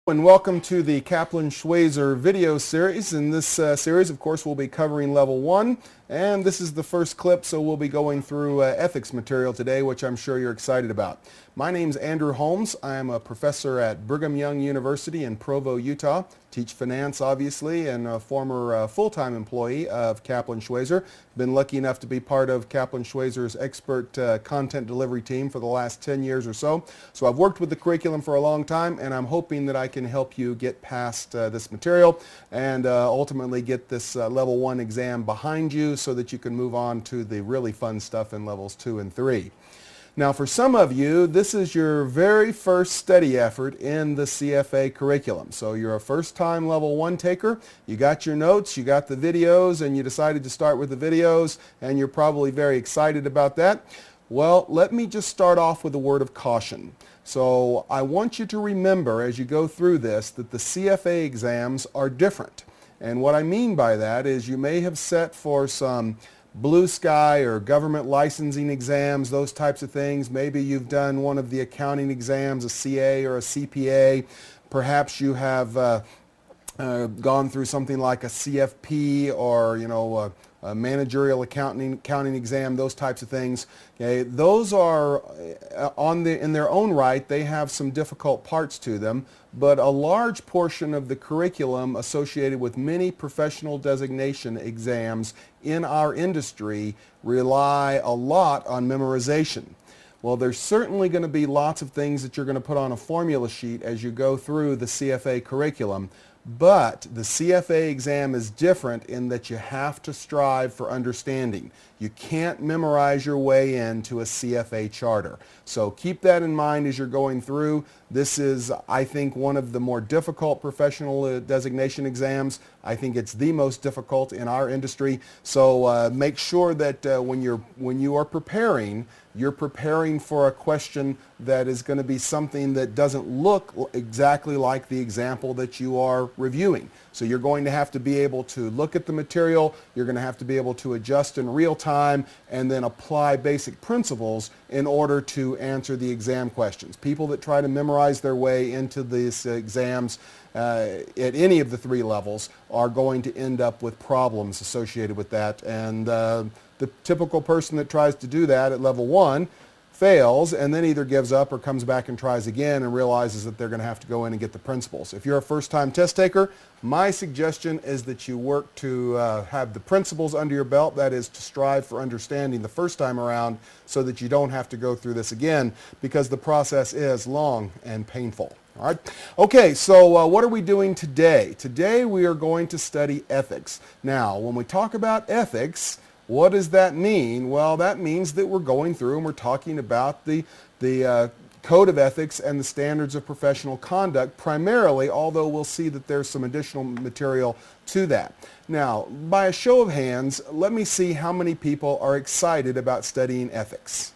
And welcome to the Kaplan-Schweizer video series. In this series, of course, we'll be covering level 1, and this is the first clip, so we'll be going through ethics material today, which I'm sure you're excited about. My name's Andrew Holmes. I am a professor at Brigham Young University in Provo, Utah. Teach finance, obviously, and a former full-time employee of Kaplan-Schweizer. Been lucky enough to be part of Kaplan-Schweizer's expert content delivery team for the last 10 years or so. So I've worked with the curriculum for a long time, and I'm hoping that I can help you get past this material and ultimately get this level 1 exam behind you so that you can move on to the really fun stuff in levels 2 and 3. Now, for some of you, this is your very first study effort in the CFA curriculum. So you're a first-time level 1 taker. You got your notes, you got the videos, and you decided to start with the videos, and you're probably very excited about that. Well, let me just start off with a word of caution. So I want you to remember as you go through this that the CFA exams are different. And what I mean by that is you may have set for some blue sky or government licensing exams, those types of things. Maybe you've done one of the accounting exams, a CA or a CPA. Perhaps you have gone through something like a CFP or, a managerial accounting exam, those types of things. Okay, those are in their own right, they have some difficult parts to them, but a large portion of the curriculum associated with many professional designation exams in our industry rely a lot on memorization. Well, there's certainly going to be lots of things that you're going to put on a formula sheet as you go through the CFA curriculum. But the CFA exam is different in that you have to strive for understanding. You can't memorize your way into a CFA charter. So keep that in mind as you're going through. This is, I think, one of the more difficult professional designation exams. I think it's the most difficult in our industry. So make sure that when you are preparing, you're preparing for a question that is going to be something that doesn't look exactly like the example that you are reviewing. So you're going to have to be able to look at the material, you're going to have to be able to adjust in real time, and then apply basic principles in order to answer the exam questions. People that try to memorize their way into these exams at any of the 3 levels are going to end up with problems associated with that. And the typical person that tries to do that at level 1 fails and then either gives up or comes back and tries again and realizes that they're going to have to go in and get the principles. If you're a first-time test taker, my suggestion is that you work to have the principles under your belt, that is to strive for understanding the first time around so that you don't have to go through this again because the process is long and painful. All right. Okay, so what are we doing today? Today we are going to study ethics. Now, when we talk about ethics, what does that mean? Well, that means that we're going through and we're talking about the Code of Ethics and the Standards of Professional Conduct primarily, although we'll see that there's some additional material to that. Now, by a show of hands, let me see how many people are excited about studying ethics.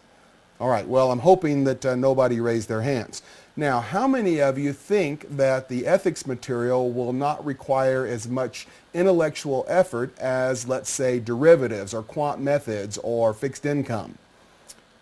All right, well, I'm hoping that nobody raised their hands. Now, how many of you think that the ethics material will not require as much intellectual effort as, let's say, derivatives or quant methods or fixed income?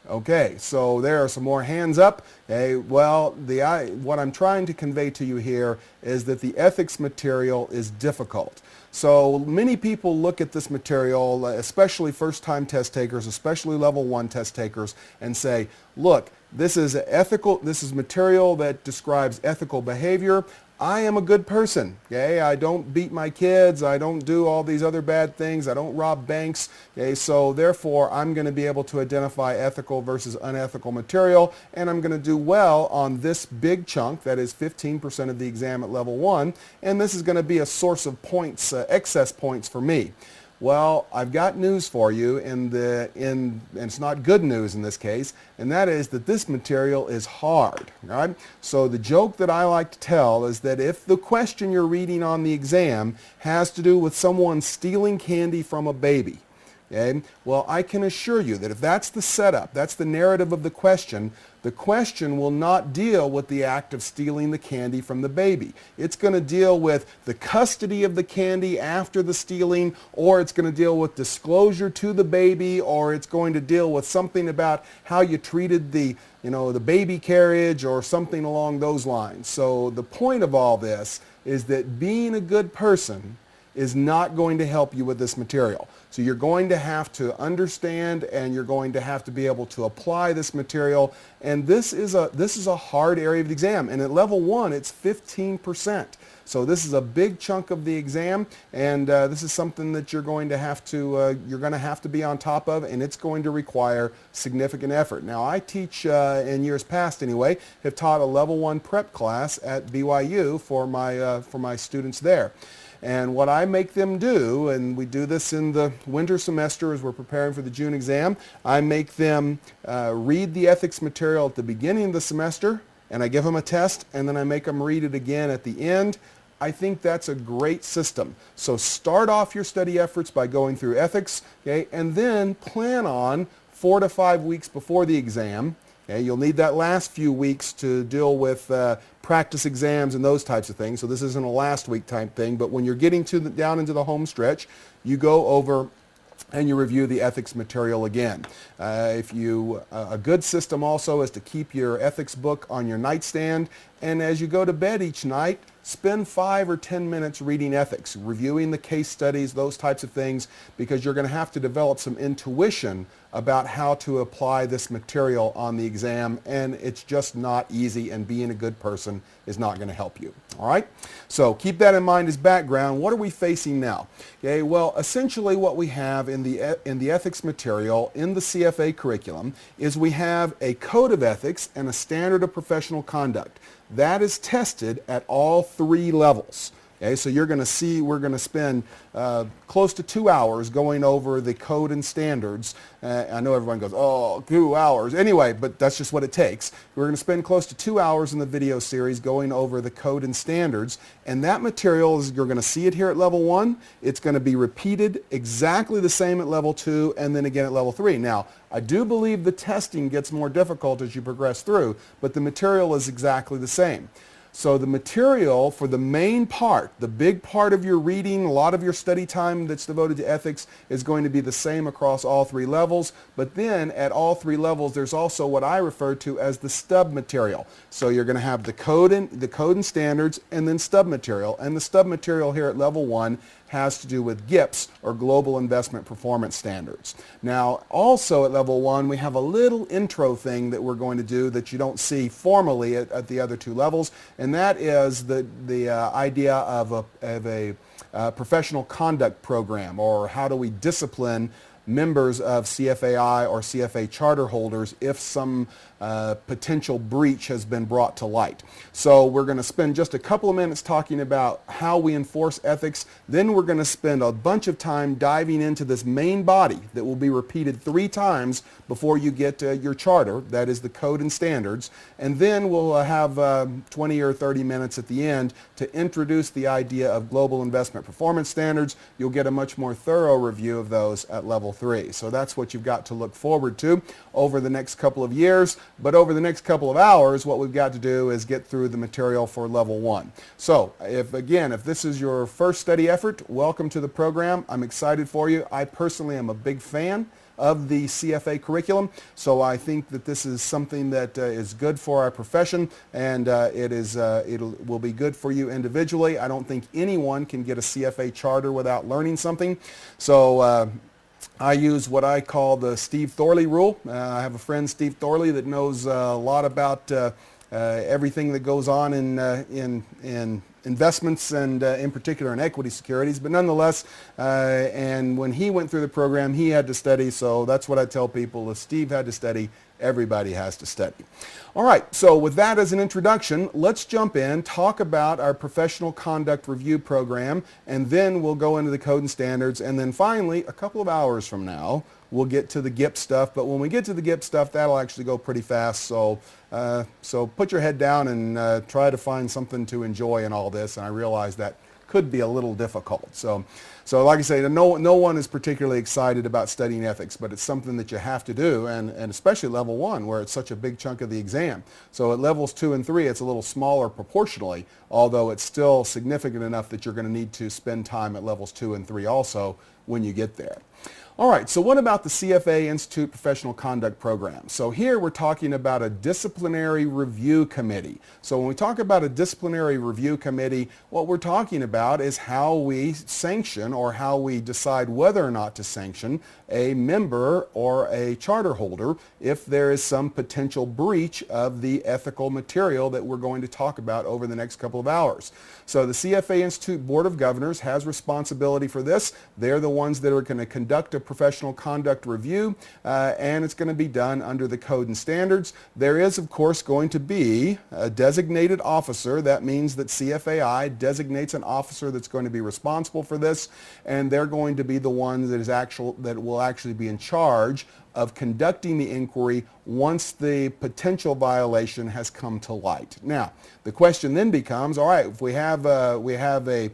Okay, so there are some more hands up. Okay, well, what I'm trying to convey to you here is that the ethics material is difficult. So many people look at this material, especially first-time test takers, especially level 1 test takers, and say, look, this is material that describes ethical behavior. I am a good person, okay? I don't beat my kids, I don't do all these other bad things, I don't rob banks, okay? So therefore, I'm going to be able to identify ethical versus unethical material, and I'm going to do well on this big chunk, that is 15% of the exam at level 1, and this is going to be a source of points, excess points for me. Well, I've got news for you, and it's not good news in this case, and that is that this material is hard. Right? So the joke that I like to tell is that if the question you're reading on the exam has to do with someone stealing candy from a baby, okay, well, I can assure you that if that's the setup, that's the narrative of the question, the question will not deal with the act of stealing the candy from the baby. It's going to deal with the custody of the candy after the stealing, or it's going to deal with disclosure to the baby, or it's going to deal with something about how you treated the baby carriage or something along those lines. So the point of all this is that being a good person is not going to help you with this material. So you're going to have to understand, and you're going to have to be able to apply this material. And this is a hard area of the exam. And at level 1, it's 15%. So this is a big chunk of the exam, and this is something that you're going to have to be on top of, and it's going to require significant effort. Now, I teach in years past anyway, have taught a level 1 prep class at BYU for my students there. And what I make them do, and we do this in the winter semester as we're preparing for the June exam, I make them read the ethics material at the beginning of the semester, and I give them a test, and then I make them read it again at the end. I think that's a great system. So start off your study efforts by going through ethics, okay, and then plan on 4 to 5 weeks before the exam. Okay, you'll need that last few weeks to deal with practice exams and those types of things. So this isn't a last week type thing, but when you're getting down into the home stretch, you go over and you review the ethics material again. A good system also is to keep your ethics book on your nightstand, and as you go to bed each night, spend 5 or 10 minutes reading ethics, reviewing the case studies, those types of things, because you're going to have to develop some intuition about how to apply this material on the exam, and it's just not easy, and being a good person is not going to help you. All right? So keep that in mind as background. What are we facing now? Okay, well, essentially what we have in the ethics material in the CFA curriculum is we have a code of ethics and a standard of professional conduct. That is tested at all 3 levels. Okay, so you're going to see we're going to spend close to 2 hours going over the code and standards. I know everyone goes, oh, 2 hours. Anyway, but that's just what it takes. We're going to spend close to 2 hours in the video series going over the code and standards. And that material, you're going to see it here at level 1. It's going to be repeated exactly the same at level 2 and then again at level 3. Now, I do believe the testing gets more difficult as you progress through, but the material is exactly the same. So the material for the main part, the big part of your reading, a lot of your study time that's devoted to ethics is going to be the same across all 3 levels. But then at all 3 levels, there's also what I refer to as the stub material. So you're going to have the code and standards and then stub material. And the stub material here at level 1 has to do with GIPS, or Global Investment Performance Standards. Now, also at level 1, we have a little intro thing that we're going to do that you don't see formally at the other 2 levels, and that is the idea of a professional conduct program, or how do we discipline members of CFAI or CFA charter holders if some potential breach has been brought to light. So we're going to spend just a couple of minutes talking about how we enforce ethics. Then we're going to spend a bunch of time diving into this main body that will be repeated 3 times before you get your charter, that is the code and standards. And then we'll have 20 or 30 minutes at the end to introduce the idea of global investment performance standards. You'll get a much more thorough review of those at level 3. So that's what you've got to look forward to over the next couple of years. But over the next couple of hours, what we've got to do is get through the material for level 1. So if this is your first study effort, welcome to the program. I'm excited for you. I personally am a big fan of the CFA curriculum, so I think that this is something that is good for our profession, and it will be good for you individually. I don't think anyone can get a CFA charter without learning something. So I use what I call the Steve Thorley rule. I have a friend, Steve Thorley, that knows a lot about everything that goes on in investments, and in particular in equity securities. But nonetheless, and when he went through the program, he had to study. So that's what I tell people. If Steve had to study, everybody has to study. All right, so with that as an introduction, let's jump in, talk about our professional conduct review program, and then we'll go into the code and standards, and then finally, a couple of hours from now, we'll get to the GIP stuff. But when we get to the GIP stuff, that'll actually go pretty fast. So put your head down and try to find something to enjoy in all this. And I realize that could be a little difficult. So like I say, no one is particularly excited about studying ethics, but it's something that you have to do, and especially level 1 where it's such a big chunk of the exam. So at levels 2 and 3 it's a little smaller proportionally, although it's still significant enough that you're going to need to spend time at levels 2 and 3 also when you get there. All right, so what about the CFA Institute Professional Conduct Program? So here we're talking about a disciplinary review committee. So when we talk about a disciplinary review committee, what we're talking about is how we sanction or how we decide whether or not to sanction a member or a charter holder if there is some potential breach of the ethical material that we're going to talk about over the next couple of hours. So the CFA Institute Board of Governors has responsibility for this. They're the ones that are going to conduct a professional conduct review, and it's going to be done under the code and standards. There is, of course, going to be a designated officer. That means that CFAI designates an officer that's going to be responsible for this, and they're going to be the one that will actually be in charge of conducting the inquiry once the potential violation has come to light. Now, the question then becomes, all right, if we have the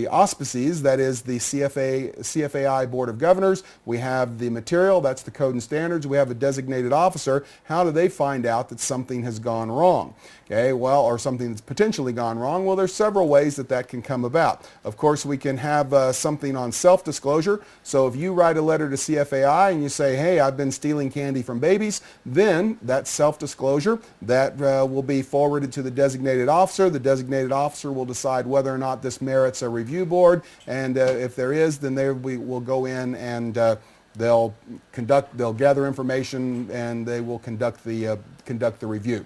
auspices, that is the CFAI Board of Governors, we have the material, that's the code and standards, we have a designated officer, how do they find out that something has gone wrong? Okay, well, or something that's potentially gone wrong? Well, there's several ways that can come about. Of course, we can have something on self-disclosure. So if you write a letter to CFAI and you say, hey, I've been stealing candy from babies, then that self-disclosure, that will be forwarded to the designated officer. The designated officer will decide whether or not this merits a review board, and if there is, then we will go in and they'll gather information and they will conduct the review.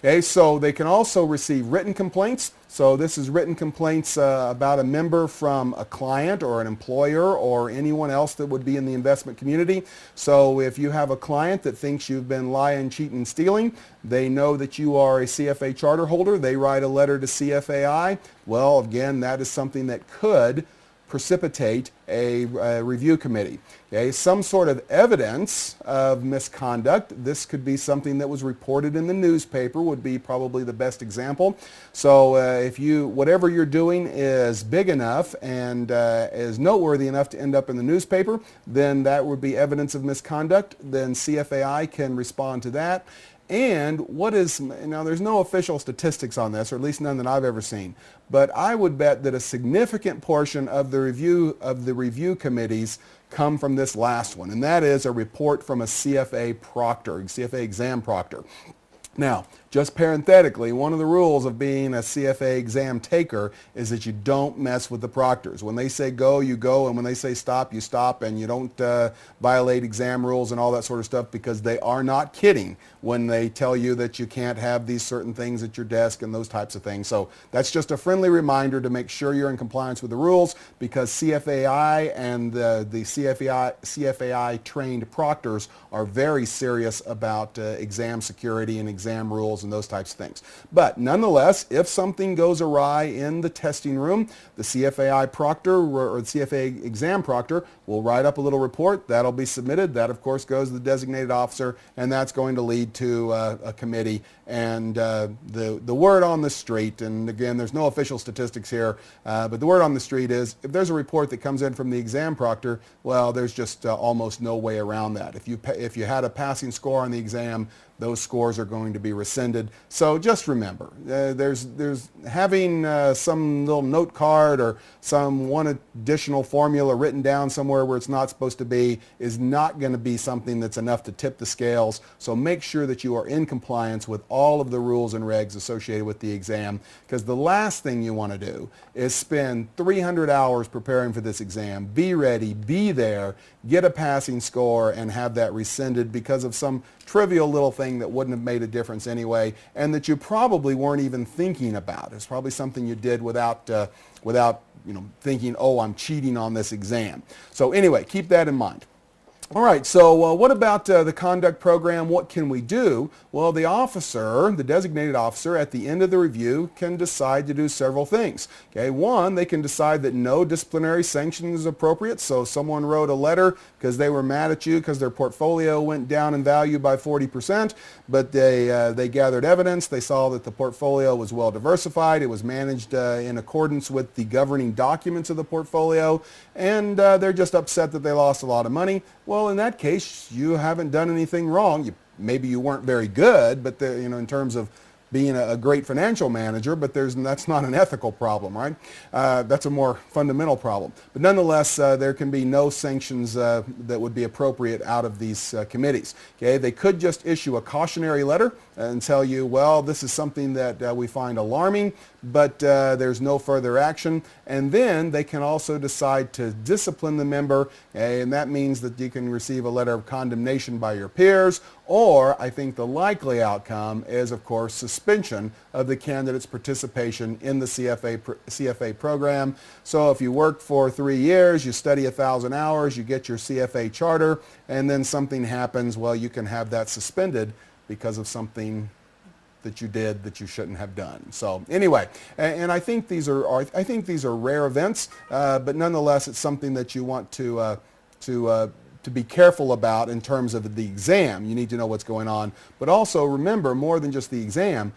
Okay, so they can also receive written complaints. So this is written complaints about a member from a client or an employer or anyone else that would be in the investment community. So if you have a client that thinks you've been lying, cheating, stealing, they know that you are a CFA charter holder, they write a letter to CFAI. Well, again, that is something that could precipitate a review committee. Okay, some sort of evidence of misconduct. This could be something that was reported in the newspaper, would be probably the best example. So if whatever you're doing is big enough and is noteworthy enough to end up in the newspaper, then that would be evidence of misconduct. Then CFAI can respond to that. And there's no official statistics on this, or at least none that I've ever seen, but I would bet that a significant portion of the review committees come from this last one, and that is a report from a CFA proctor, CFA exam proctor. Now, just parenthetically, one of the rules of being a CFA exam taker is that you don't mess with the proctors. When they say go, you go, and when they say stop, you stop, and you don't violate exam rules and all that sort of stuff, because they are not kidding when they tell you that you can't have these certain things at your desk and those types of things. So that's just a friendly reminder to make sure you're in compliance with the rules, because CFAI and the CFAI trained proctors are very serious about exam security and exam rules and those types of things. But nonetheless, if something goes awry in the testing room, the CFAI proctor or the CFA exam proctor will write up a little report. That'll be submitted. That, of course, goes to the designated officer, and that's going to lead to a committee. And the word on the street, and again, there's no official statistics here, but the word on the street is if there's a report that comes in from the exam proctor, well, there's just almost no way around that. If you had a passing score on the exam, those scores are going to be rescinded. So just remember, there's having some little note card or some one additional formula written down somewhere where it's not supposed to be is not going to be something that's enough to tip the scales. So make sure that you are in compliance with all of the rules and regs associated with the exam, because the last thing you want to do is spend 300 hours preparing for this exam, be ready, be there, get a passing score, and have that rescinded because of some trivial little thing that wouldn't have made a difference anyway, and that you probably weren't even thinking about. It's probably something you did without thinking, oh, I'm cheating on this exam. So anyway, keep that in mind. All right, so what about the conduct program? What can we do? Well, the officer, the designated officer, at the end of the review can decide to do several things. Okay, one, they can decide that no disciplinary sanction is appropriate. So someone wrote a letter because they were mad at you because their portfolio went down in value by 40%, but they gathered evidence. They saw that the portfolio was well diversified. It was managed in accordance with the governing documents of the portfolio, and they're just upset that they lost a lot of money. Well, in that case, you haven't done anything wrong. Maybe you weren't very good, but in terms of being a great financial manager, but that's not an ethical problem, right? That's a more fundamental problem. But nonetheless, there can be no sanctions that would be appropriate out of these committees. Okay, they could just issue a cautionary letter and tell you, well, this is something that we find alarming, but there's no further action. And then they can also decide to discipline the member, and that means that you can receive a letter of condemnation by your peers, or I think the likely outcome is, of course, suspension of the candidate's participation in the CFA program. So if you work for 3 years, you study 1,000 hours, you get your CFA charter, and then something happens, well, you can have that suspended because of something that you did that you shouldn't have done. So anyway, and I think these are rare events, but nonetheless, it's something that you want to be careful about in terms of the exam. You need to know what's going on, but also remember, more than just the exam,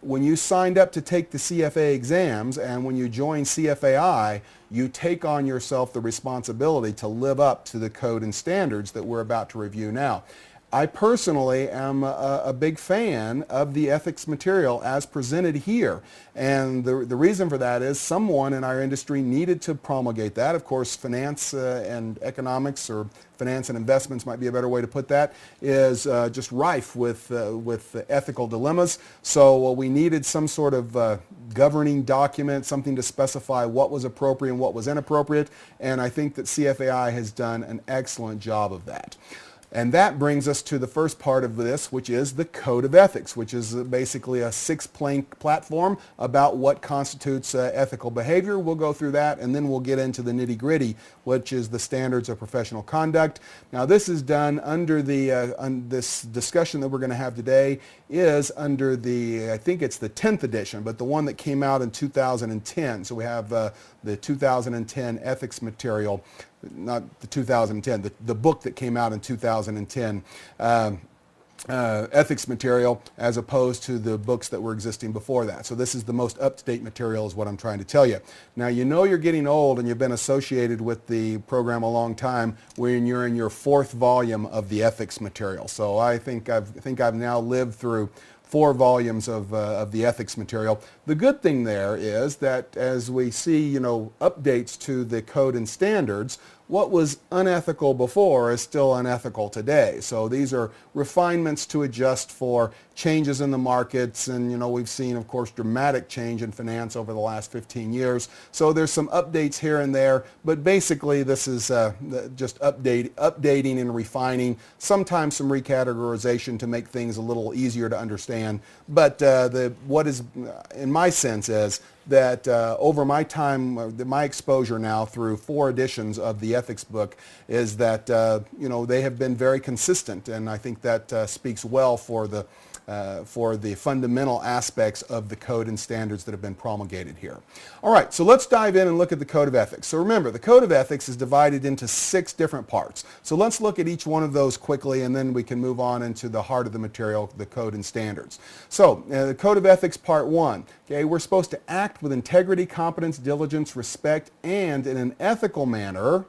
when you signed up to take the CFA exams and when you join CFAI, you take on yourself the responsibility to live up to the code and standards that we're about to review now. I personally am a big fan of the ethics material as presented here. And the reason for that is someone in our industry needed to promulgate that. Of course, finance and economics, or finance and investments might be a better way to put that, is just rife with ethical dilemmas. So we needed some sort of governing document, something to specify what was appropriate and what was inappropriate. And I think that CFAI has done an excellent job of that. And that brings us to the first part of this, which is the Code of Ethics, which is basically a 6-plank platform about what constitutes ethical behavior. We'll go through that, and then we'll get into the nitty-gritty, which is the standards of professional conduct. Now, this is done under this discussion that we're going to have today is under I think it's the 10th edition, but the one that came out in 2010. So we have the 2010 ethics material. Not the 2010, the book that came out in 2010, ethics material, as opposed to the books that were existing before that. So this is the most up-to-date material is what I'm trying to tell you. Now, you know you're getting old and you've been associated with the program a long time when you're in your 4th volume of the ethics material. So I think I've now lived through 4 volumes of the ethics material. The good thing there is that as we see, updates to the code and standards, what was unethical before is still unethical today. So these are refinements to adjust for changes in the markets, and we've seen, of course, dramatic change in finance over the last 15 years. So there's some updates here and there, but basically this is just updating and refining, sometimes some recategorization to make things a little easier to understand. But what is, in my sense, is that over my time, my exposure now through 4 editions of the ethics book is that they have been very consistent, and I think that speaks well for the fundamental aspects of the code and standards that have been promulgated here. All right, so let's dive in and look at the Code of Ethics. So remember, the Code of Ethics is divided into 6 different parts. So let's look at each one of those quickly, and then we can move on into the heart of the material, the code and standards. So the Code of Ethics Part 1, okay, we're supposed to act with integrity, competence, diligence, respect, and in an ethical manner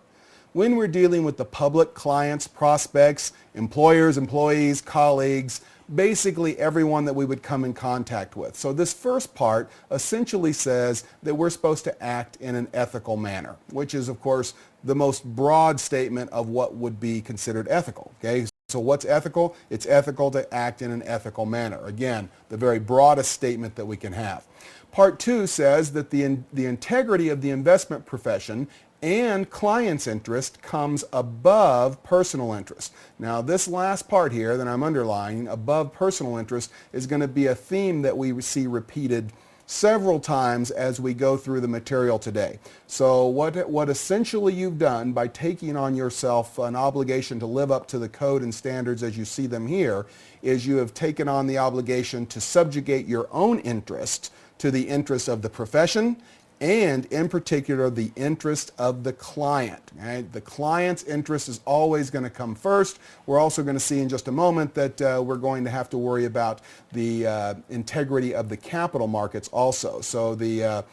when we're dealing with the public, clients, prospects, employers, employees, colleagues, basically everyone that we would come in contact with. So this first part essentially says that we're supposed to act in an ethical manner, which is, of course, the most broad statement of what would be considered ethical. Okay? So what's ethical? It's ethical to act in an ethical manner. Again, the very broadest statement that we can have. Part 2 says that the integrity of the investment profession and client's interest comes above personal interest. Now, this last part here that I'm underlining, above personal interest, is going to be a theme that we see repeated several times as we go through the material today. So what essentially you've done by taking on yourself an obligation to live up to the code and standards as you see them here is you have taken on the obligation to subjugate your own interest to the interest of the profession, and in particular the interest of the client. Right? The client's interest is always going to come first. We're also going to see in just a moment that we're going to have to worry about the integrity of the capital markets also. So the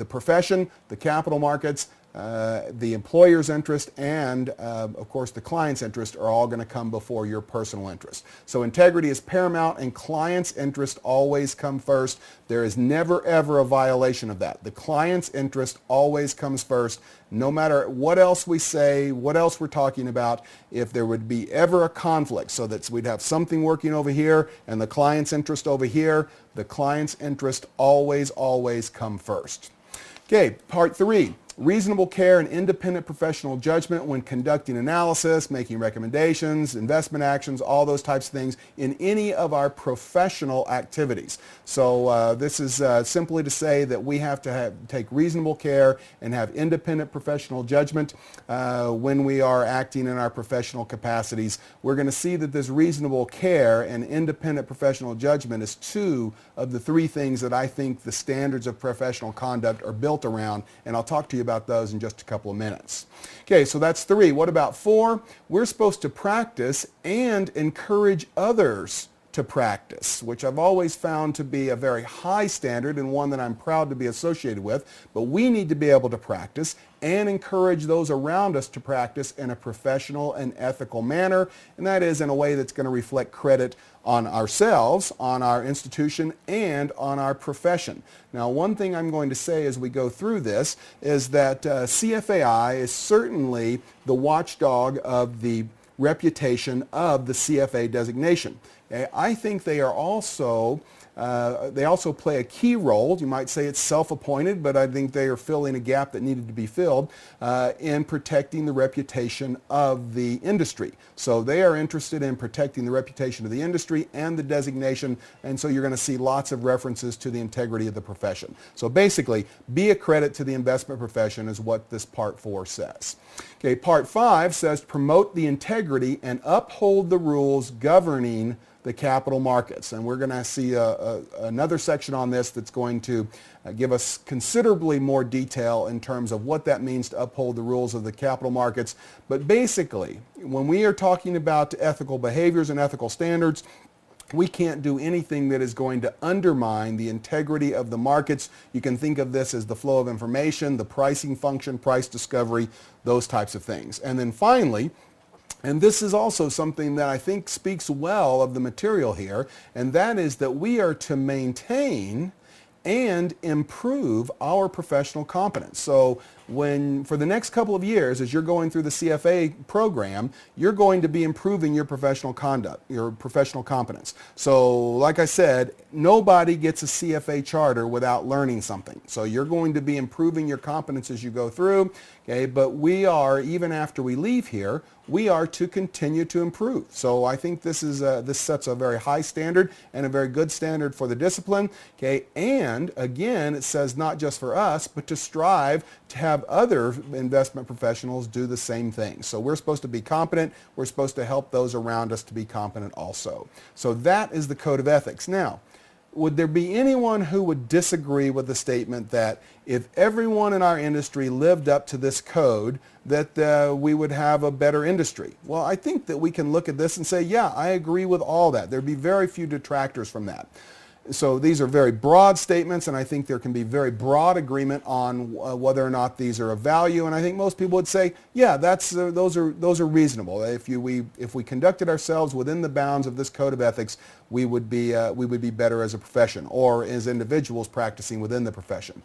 profession, the capital markets, the employer's interest, and of course the client's interest are all going to come before your personal interest. So integrity is paramount, and client's interest always come first. There is never ever a violation of that. The client's interest always comes first, no matter what else we say, what else we're talking about. If there would be ever a conflict, so that we'd have something working over here and the client's interest over here, the client's interest always come first. Okay, part 3. Reasonable care and independent professional judgment when conducting analysis, making recommendations, investment actions, all those types of things in any of our professional activities. So this is simply to say that we have to take reasonable care and have independent professional judgment when we are acting in our professional capacities. We're going to see that this reasonable care and independent professional judgment is 2 of the 3 things that I think the standards of professional conduct are built around, and I'll talk to you about those in just a couple of minutes. Okay, so that's 3. What about 4? We're supposed to practice and encourage others to practice, which I've always found to be a very high standard and one that I'm proud to be associated with. But we need to be able to practice and encourage those around us to practice in a professional and ethical manner, and that is in a way that's going to reflect credit on ourselves, on our institution, and on our profession. Now, one thing I'm going to say as we go through this is that CFAI is certainly the watchdog of the reputation of the CFA designation. Okay? I think they also play a key role. You might say it's self-appointed, but I think they are filling a gap that needed to be filled in protecting the reputation of the industry. So they are interested in protecting the reputation of the industry and the designation, and so you're going to see lots of references to the integrity of the profession. So basically, be a credit to the investment profession is what this Part 4 says. Okay, Part 5 says promote the integrity and uphold the rules governing the capital markets. And we're going to see another section on this that's going to give us considerably more detail in terms of what that means to uphold the rules of the capital markets. But basically, when we are talking about ethical behaviors and ethical standards, we can't do anything that is going to undermine the integrity of the markets. You can think of this as the flow of information, the pricing function, price discovery, those types of things. And then finally, and this is also something that I think speaks well of the material here, and that is that we are to maintain and improve our professional competence. So for the next couple of years, as you're going through the CFA program, you're going to be improving your professional conduct, your professional competence. So like I said, nobody gets a CFA charter without learning something. So you're going to be improving your competence as you go through, okay? But we are, even after we leave here, we are to continue to improve. So I think this sets a very high standard and a very good standard for the discipline, okay? And again, it says not just for us, but to strive to have other investment professionals do the same thing. So we're supposed to be competent. We're supposed to help those around us to be competent also. So that is the code of ethics. Now, would there be anyone who would disagree with the statement that if everyone in our industry lived up to this code, that we would have a better industry? Well, I think that we can look at this and say, yeah, I agree with all that. There'd be very few detractors from that. So these are very broad statements, and I think there can be very broad agreement on whether or not these are of value. And I think most people would say, yeah, those are reasonable. If we conducted ourselves within the bounds of this code of ethics, we would be better as a profession or as individuals practicing within the profession.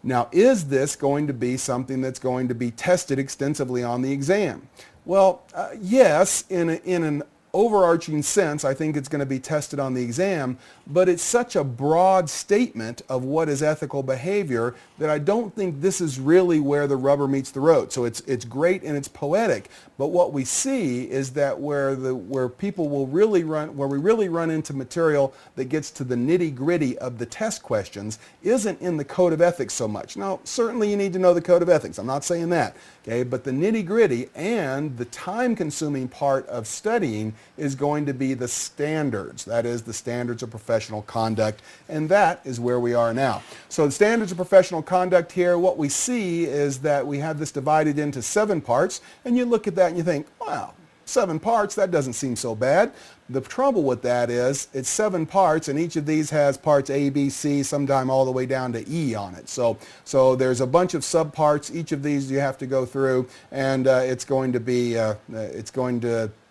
Now, is this going to be something that's going to be tested extensively on the exam? Well, yes, in an overarching sense, I think it's going to be tested on the exam, but it's such a broad statement of what is ethical behavior that I don't think this is really where the rubber meets the road. So it's great and it's poetic, but what we see is that where we really run into material that gets to the nitty-gritty of the test questions isn't in the code of ethics so much. Now, certainly you need to know the code of ethics. I'm not saying that, okay? But the nitty-gritty and the time-consuming part of studying is going to be the standards. That is, the standards of professional conduct, and that is where we are now. So the standards of professional conduct here, what we see is that we have this divided into 7 parts, and you look at that and you think, wow, 7 parts, that doesn't seem so bad. The trouble with that is it's 7 parts, and each of these has parts A, B, C, sometime all the way down to E on it. So there's a bunch of subparts. Each of these you have to go through, and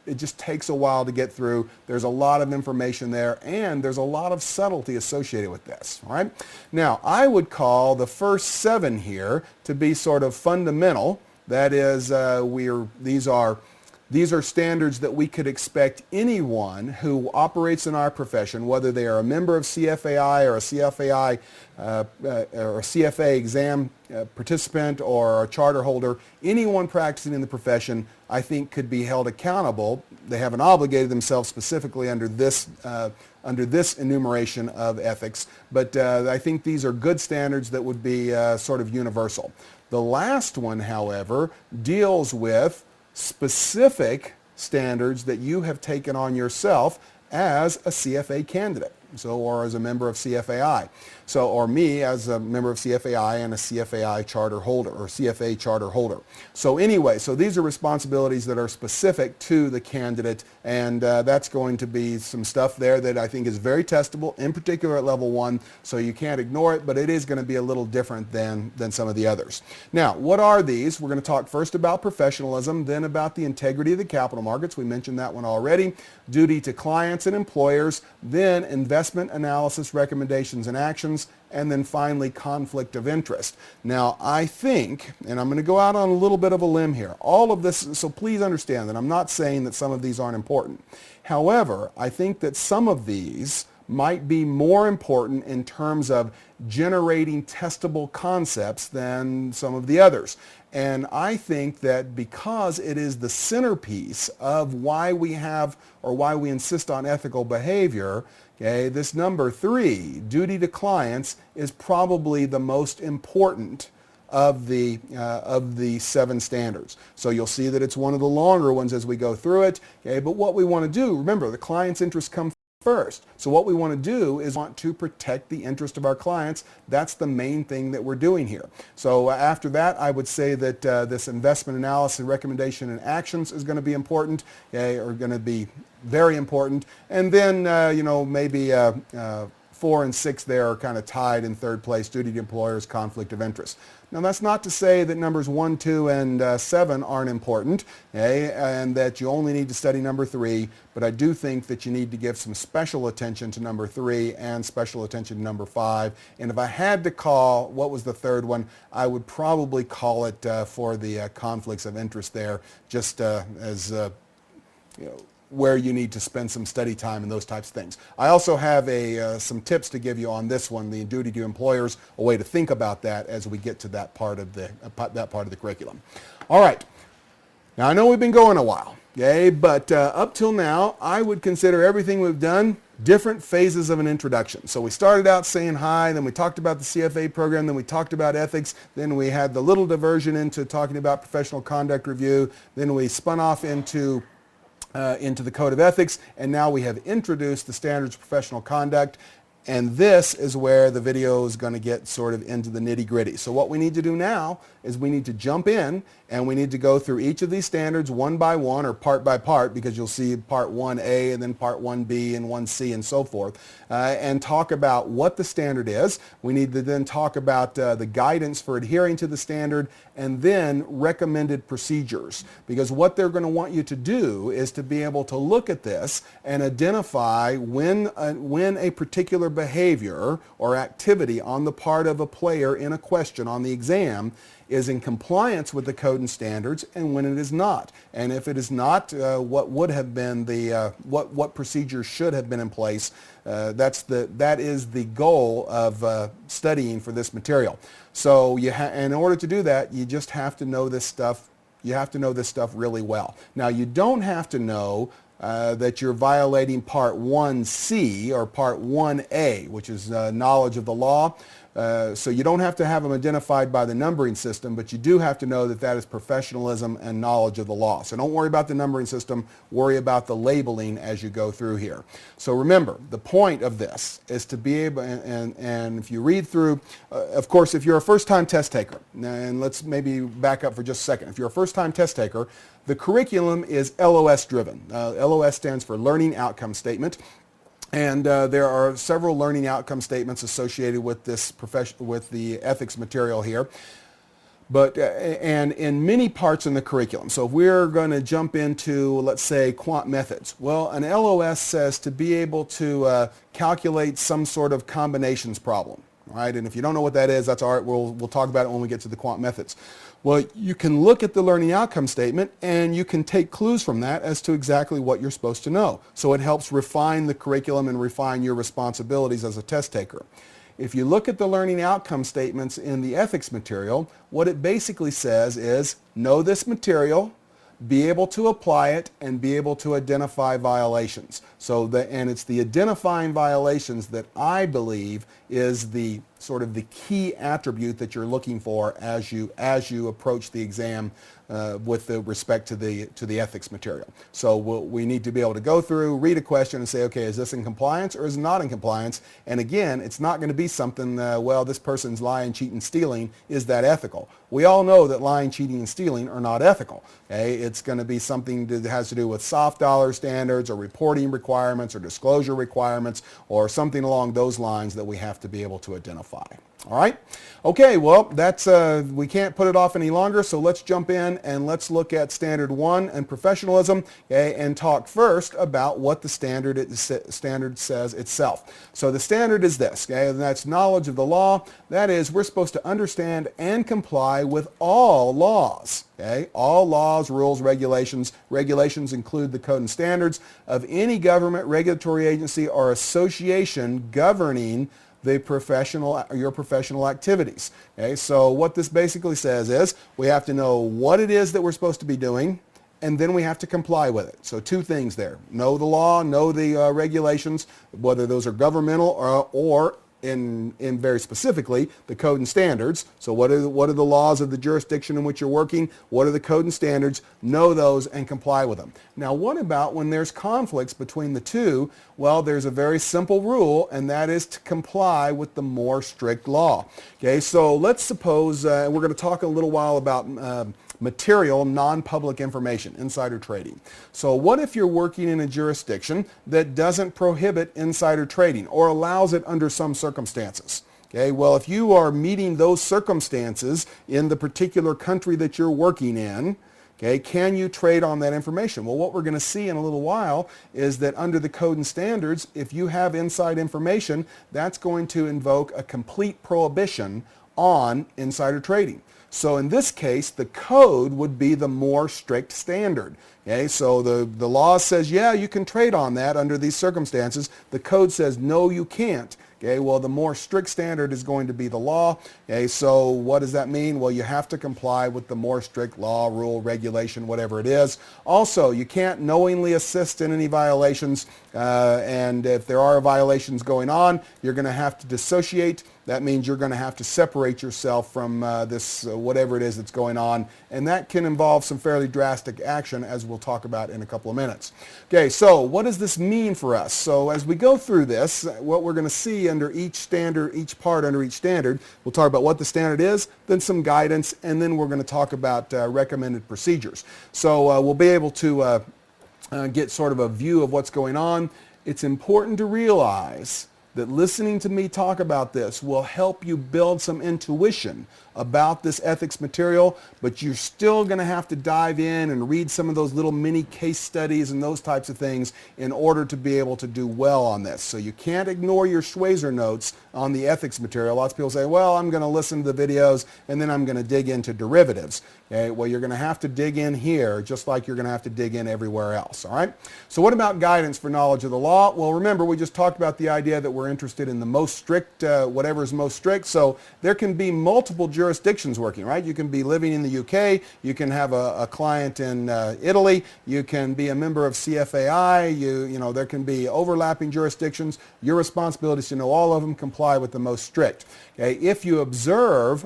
it just takes a while to get through. There's a lot of information there, and there's a lot of subtlety associated with this. All right? Now, I would call the first 7 here to be sort of fundamental. That is, these are standards that we could expect anyone who operates in our profession, whether they are a member of CFAI or a CFA exam participant or a charter holder, anyone practicing in the profession, I think could be held accountable. They haven't obligated themselves specifically under this enumeration of ethics, but I think these are good standards that would be sort of universal. The last one, however, deals with specific standards that you have taken on yourself as a CFA candidate, or as a member of CFAI. Or me as a member of CFAI and a CFAI charter holder or CFA charter holder. So anyway, these are responsibilities that are specific to the candidate, and that's going to be some stuff there that I think is very testable, in particular at level 1, so you can't ignore it, but it is going to be a little different than some of the others. Now, what are these? We're going to talk first about professionalism, then about the integrity of the capital markets. We mentioned that one already. Duty to clients and employers, then investment analysis, recommendations, and actions, and then finally conflict of interest. Now, I think, and I'm going to go out on a little bit of a limb here, all of this, so please understand that I'm not saying that some of these aren't important. However, I think that some of these might be more important in terms of generating testable concepts than some of the others. And I think that because it is the centerpiece of why we have or why we insist on ethical behavior, okay, this number 3, duty to clients, is probably the most important of the 7 standards. So you'll see that it's one of the longer ones as we go through it. Okay, but what we want to do, remember, the client's interests come first. So what we want to do is want to protect the interest of our clients. That's the main thing that we're doing here. So after that, I would say that this investment analysis, recommendation, and actions is going to be important, okay, or going to be very important. And then, maybe 4 and 6 there are kind of tied in third place, duty to employers, conflict of interest. Now, that's not to say that numbers 1, 2, and 7 aren't important, okay, and that you only need to study number 3, but I do think that you need to give some special attention to number 3 and special attention to number 5. And if I had to call, what was the third one, I would probably call it for the conflicts of interest there, just as, where you need to spend some study time and those types of things. I also have some tips to give you on this one, the duty to employers, a way to think about that as we get to that part of the curriculum. All right. Now, I know we've been going a while, okay, but up till now, I would consider everything we've done different phases of an introduction. So we started out saying hi, then we talked about the CFA program, then we talked about ethics, then we had the little diversion into talking about professional conduct review, then we spun off into the Code of Ethics, and now we have introduced the Standards of Professional Conduct, and this is where the video is going to get sort of into the nitty-gritty. So what we need to do now is we need to jump in, and we need to go through each of these standards one by one or part by part, because you'll see part 1A and then part 1B and 1C and so forth, and talk about what the standard is. We need to then talk about the guidance for adhering to the standard, and then recommended procedures, because what they're going to want you to do is to be able to look at this and identify when a particular particular behavior or activity on the part of a player in a question on the exam is in compliance with the code and standards, and when it is not. And if it is not, what would have been the what procedures should have been in place. That is the goal of studying for this material. So in order to do that, you just have to know this stuff. You have to know this stuff really well. Now, you don't have to know that you're violating Part 1C or Part 1A, which is knowledge of the law. So you don't have to have them identified by the numbering system, but you do have to know that that is professionalism and knowledge of the law. So don't worry about the numbering system, worry about the labeling as you go through here. So remember, the point of this is to be able, and if you read through, of course, if you're a first-time test taker, and let's maybe back up for just a second. If you're a first-time test taker, the curriculum is LOS driven. LOS stands for Learning Outcome Statement. And there are several learning outcome statements associated with this with the ethics material here. But and in many parts in the curriculum. So if we're going to jump into, let's say, quant methods, well, an LOS says to be able to calculate some sort of combinations problem, right? And if you don't know what that is, that's all right. We'll talk about it when we get to the quant methods. Well, you can look at the learning outcome statement and you can take clues from that as to exactly what you're supposed to know. So it helps refine the curriculum and refine your responsibilities as a test taker. If you look at the learning outcome statements in the ethics material, what it basically says is know this material, be able to apply it, and be able to identify violations. And it's the identifying violations that I believe is the sort of the key attribute that you're looking for as you approach the exam with respect to the ethics material. So we need to be able to go through, read a question, and say, okay, is this in compliance or is it not in compliance? And again, it's not going to be something, well, this person's lying, cheating, stealing. Is that ethical? We all know that lying, cheating, and stealing are not ethical. Okay? It's going to be something that has to do with soft dollar standards or reporting requirements or disclosure requirements or something along those lines that we have to be able to identify. All right? Okay, well, that's we can't put it off any longer, so let's jump in and let's look at Standard 1 and professionalism, okay, and talk first about what the standard says itself. So the standard is this, okay, and that's knowledge of the law. That is, we're supposed to understand and comply with all laws. Okay? All laws, rules, regulations. Regulations include the code and standards of any government, regulatory agency, or association governing your professional activities. Okay? So what this basically says is we have to know what it is that we're supposed to be doing, and then we have to comply with it. So two things there. Know the law, know the regulations, whether those are governmental or in very specifically, the code and standards. So what are the laws of the jurisdiction in which you're working? What are the code and standards? Know those and comply with them. Now, what about when there's conflicts between the two? Well, there's a very simple rule, and that is to comply with the more strict law. Okay, so let's suppose, we're going to talk a little while about material, non-public information, insider trading. So what if you're working in a jurisdiction that doesn't prohibit insider trading or allows it under some circumstances? Okay, well, if you are meeting those circumstances in the particular country that you're working in, okay, can you trade on that information? Well, what we're going to see in a little while is that under the code and standards, if you have inside information, that's going to invoke a complete prohibition on insider trading. So in this case, the code would be the more strict standard. Okay, so the law says, yeah, you can trade on that under these circumstances. The code says, no, you can't. Okay, well, the more strict standard is going to be the law. Okay, so what does that mean? Well, you have to comply with the more strict law, rule, regulation, whatever it is. Also, you can't knowingly assist in any violations, and if there are violations going on, you're going to have to dissociate. That means you're going to have to separate yourself from this, whatever it is that's going on, and that can involve some fairly drastic action, as we'll talk about in a couple of minutes. Okay, so what does this mean for us? So as we go through this, what we're going to see under each standard, each part under each standard, we'll talk about what the standard is, then some guidance, and then we're going to talk about recommended procedures. So we'll be able to get sort of a view of what's going on. It's important to realize that listening to me talk about this will help you build some intuition about this ethics material, but you're still going to have to dive in and read some of those little mini case studies and those types of things in order to be able to do well on this. So you can't ignore your Schweizer notes on the ethics material. Lots of people say, well, I'm going to listen to the videos and then I'm going to dig into derivatives. Okay, well, you're going to have to dig in here just like you're going to have to dig in everywhere else, all right? So what about guidance for knowledge of the law? Well, remember, we just talked about the idea that we're interested in the most strict, whatever is most strict. So there can be multiple jurisdictions working, right? You can be living in the UK, you can have a client in Italy, you can be a member of CFAI, you know, there can be overlapping jurisdictions. Your responsibility is to know all of them, comply with the most strict. Okay, if you observe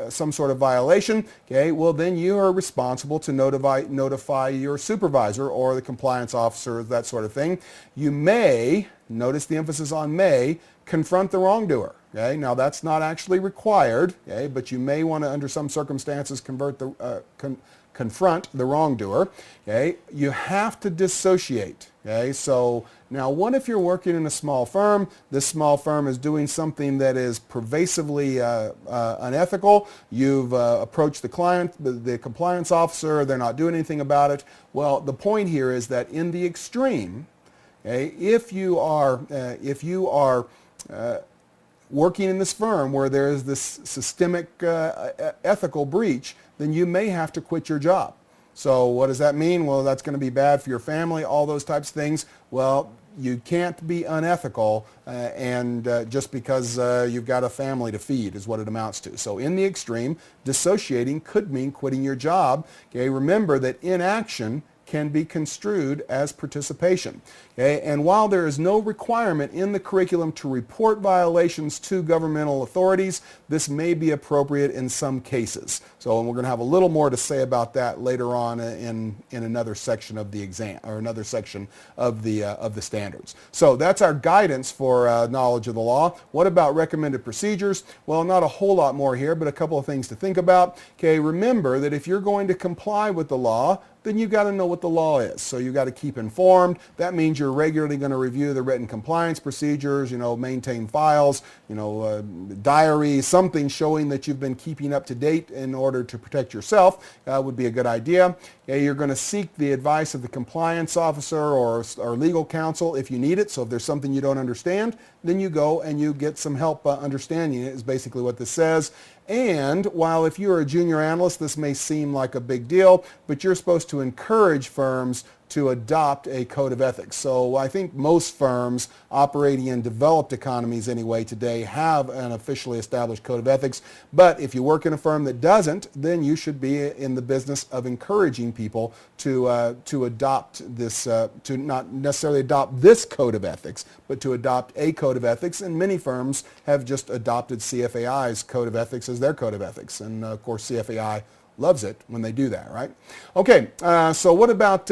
some sort of violation, okay, well then you are responsible to notify your supervisor or the compliance officer, that sort of thing. You may, notice the emphasis on may, confront the wrongdoer. Okay, now that's not actually required, okay, but you may want to, under some circumstances, confront the wrongdoer. Okay, you have to dissociate. Okay, so now what if you're working in a small firm? This small firm is doing something that is pervasively unethical. You've approached the client, the compliance officer, they're not doing anything about it. Well, the point here is that in the extreme, okay, if you are working in this firm where there is this systemic ethical breach, then you may have to quit your job. So what does that mean? Well, that's going to be bad for your family, all those types of things. Well, you can't be unethical just because you've got a family to feed is what it amounts to. So in the extreme, dissociating could mean quitting your job. Okay, remember that inaction can be construed as participation. Okay? And while there is no requirement in the curriculum to report violations to governmental authorities, this may be appropriate in some cases. So, and we're going to have a little more to say about that later on in another section of the exam, or another section of the standards. So that's our guidance for knowledge of the law. What about recommended procedures? Well, not a whole lot more here, but a couple of things to think about. Okay, remember that if you're going to comply with the law, then you've got to know what the law is. So you've got to keep informed. That means you're regularly going to review the written compliance procedures, maintain files, diaries, something showing that you've been keeping up to date in order to protect yourself would be a good idea. You're going to seek the advice of the compliance officer or legal counsel if you need it. So if there's something you don't understand, then you go and you get some help understanding it, is basically what this says. And while if you're a junior analyst, this may seem like a big deal, but you're supposed to encourage firms to adopt a code of ethics. So I think most firms operating in developed economies anyway today have an officially established code of ethics. But if you work in a firm that doesn't, then you should be in the business of encouraging people to adopt this, to not necessarily adopt this code of ethics, but to adopt a code of ethics. And many firms have just adopted CFAI's code of ethics as their code of ethics. And of course, CFAI loves it when they do that, right? Okay, so what about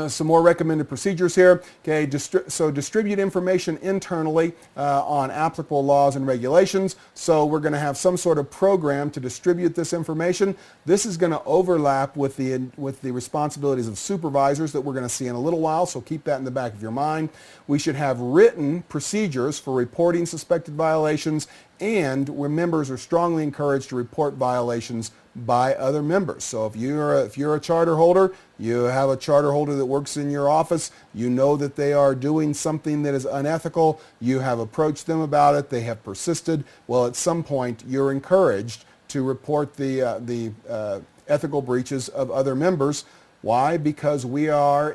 some more recommended procedures here. Okay, so distribute information internally on applicable laws and regulations. So we're going to have some sort of program to distribute this information. This is going to overlap with the responsibilities of supervisors that we're going to see in a little while, so keep that in the back of your mind. We should have written procedures for reporting suspected violations, and where members are strongly encouraged to report violations by other members. So if you're a charter holder, you have a charter holder that works in your office, you know that they are doing something that is unethical, you have approached them about it, they have persisted, well, at some point you're encouraged to report the ethical breaches of other members. Why? Because we are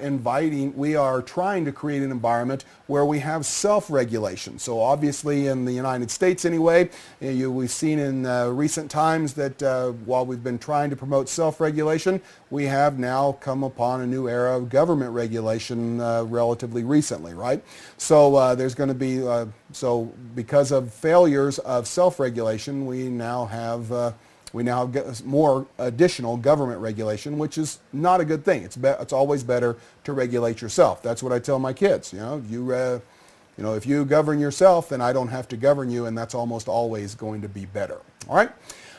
trying to create an environment where we have self-regulation. So obviously in the United States anyway, we've seen in recent times that while we've been trying to promote self-regulation, we have now come upon a new era of government regulation relatively recently, right? So there's going to be, so because of failures of self-regulation, we now have more additional government regulation, which is not a good thing. It's always better to regulate yourself. That's what I tell my kids. If you govern yourself, then I don't have to govern you, and that's almost always going to be better. All right.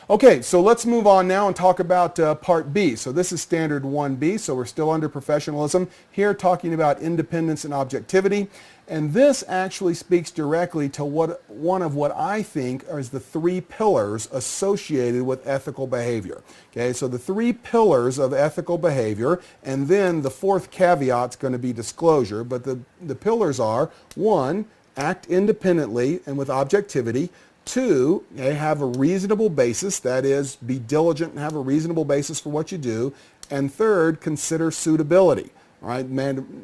Okay, so let's move on now and talk about Part B. So this is Standard 1B, so we're still under professionalism. Here talking about independence and objectivity. And this actually speaks directly to one of what I think is the three pillars associated with ethical behavior. Okay, so the three pillars of ethical behavior, and then the fourth caveat is going to be disclosure. But the pillars are, one, act independently and with objectivity. Two, have a reasonable basis, that is, be diligent and have a reasonable basis for what you do. And third, consider suitability. All right,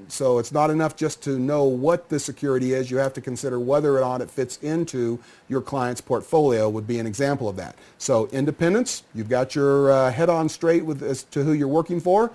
so it's not enough just to know what the security is. You have to consider whether or not it fits into your client's portfolio would be an example of that. So independence, you've got your head on straight as to who you're working for.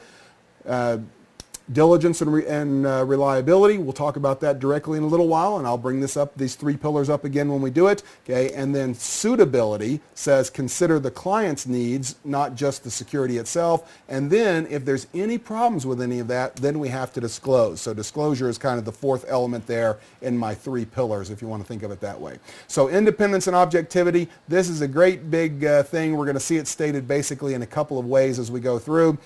Diligence and reliability, we'll talk about that directly in a little while, and I'll bring these three pillars up again when we do it. Okay, and then suitability says consider the client's needs, not just the security itself. And then if there's any problems with any of that, then we have to disclose. So disclosure is kind of the fourth element there in my three pillars, if you want to think of it that way. So independence and objectivity, this is a great big thing. We're going to see it stated basically in a couple of ways as we go through,